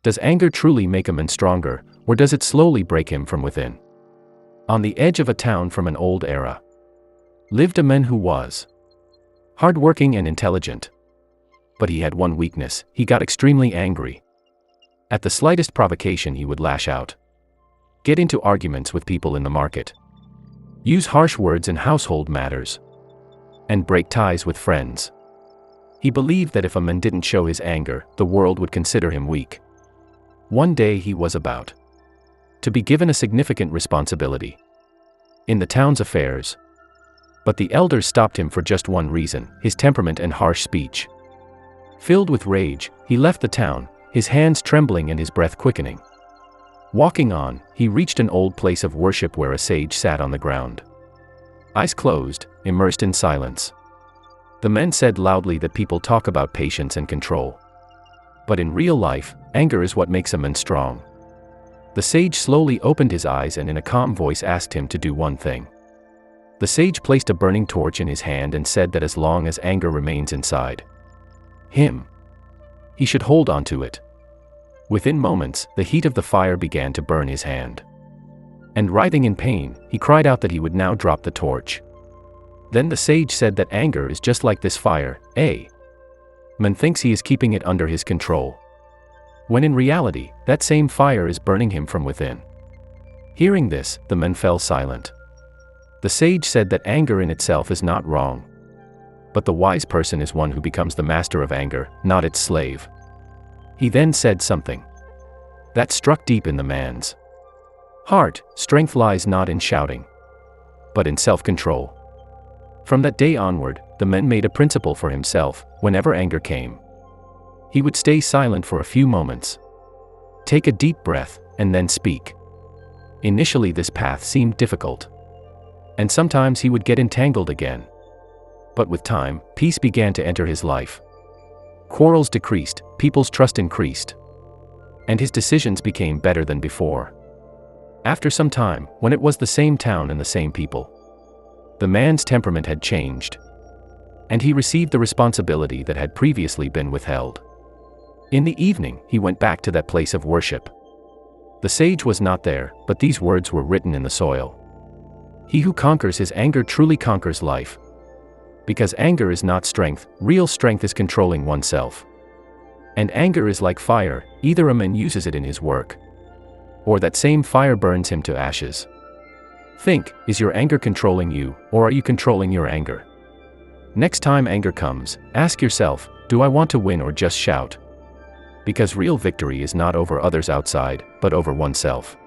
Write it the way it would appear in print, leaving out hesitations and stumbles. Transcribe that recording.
Does anger truly make a man stronger, or does it slowly break him from within? On the edge of a town from an old era lived a man who was hardworking and intelligent. But he had one weakness: he got extremely angry. At the slightest provocation he would lash out, get into arguments with people in the market, use harsh words in household matters, and break ties with friends. He believed that if a man didn't show his anger, the world would consider him weak. One day he was about to be given a significant responsibility in the town's affairs. But the elders stopped him for just one reason: his temperament and harsh speech. Filled with rage, he left the town, his hands trembling and his breath quickening. Walking on, he reached an old place of worship where a sage sat on the ground, eyes closed, immersed in silence. The men said loudly that people talk about patience and control, but in real life, anger is what makes a man strong. The sage slowly opened his eyes and in a calm voice asked him to do one thing. The sage placed a burning torch in his hand and said that as long as anger remains inside him, he should hold on to it. Within moments, the heat of the fire began to burn his hand. And writhing in pain, he cried out that he would now drop the torch. Then the sage said that anger is just like this fire, man thinks he is keeping it under his control, when in reality, that same fire is burning him from within. Hearing this, the men fell silent. The sage said that anger in itself is not wrong, but the wise person is one who becomes the master of anger, not its slave. He then said something that struck deep in the man's heart: strength lies not in shouting, but in self-control. From that day onward, the man made a principle for himself: whenever anger came, he would stay silent for a few moments, take a deep breath, and then speak. Initially this path seemed difficult, and sometimes he would get entangled again. But with time, peace began to enter his life. Quarrels decreased, people's trust increased, and his decisions became better than before. After some time, when it was the same town and the same people, the man's temperament had changed, and he received the responsibility that had previously been withheld. In the evening, he went back to that place of worship. The sage was not there, but these words were written in the soil: he who conquers his anger truly conquers life. Because anger is not strength, real strength is controlling oneself. And anger is like fire: either a man uses it in his work, or that same fire burns him to ashes. Think, is your anger controlling you, or are you controlling your anger? Next time anger comes, ask yourself, do I want to win or just shout? Because real victory is not over others outside, but over oneself.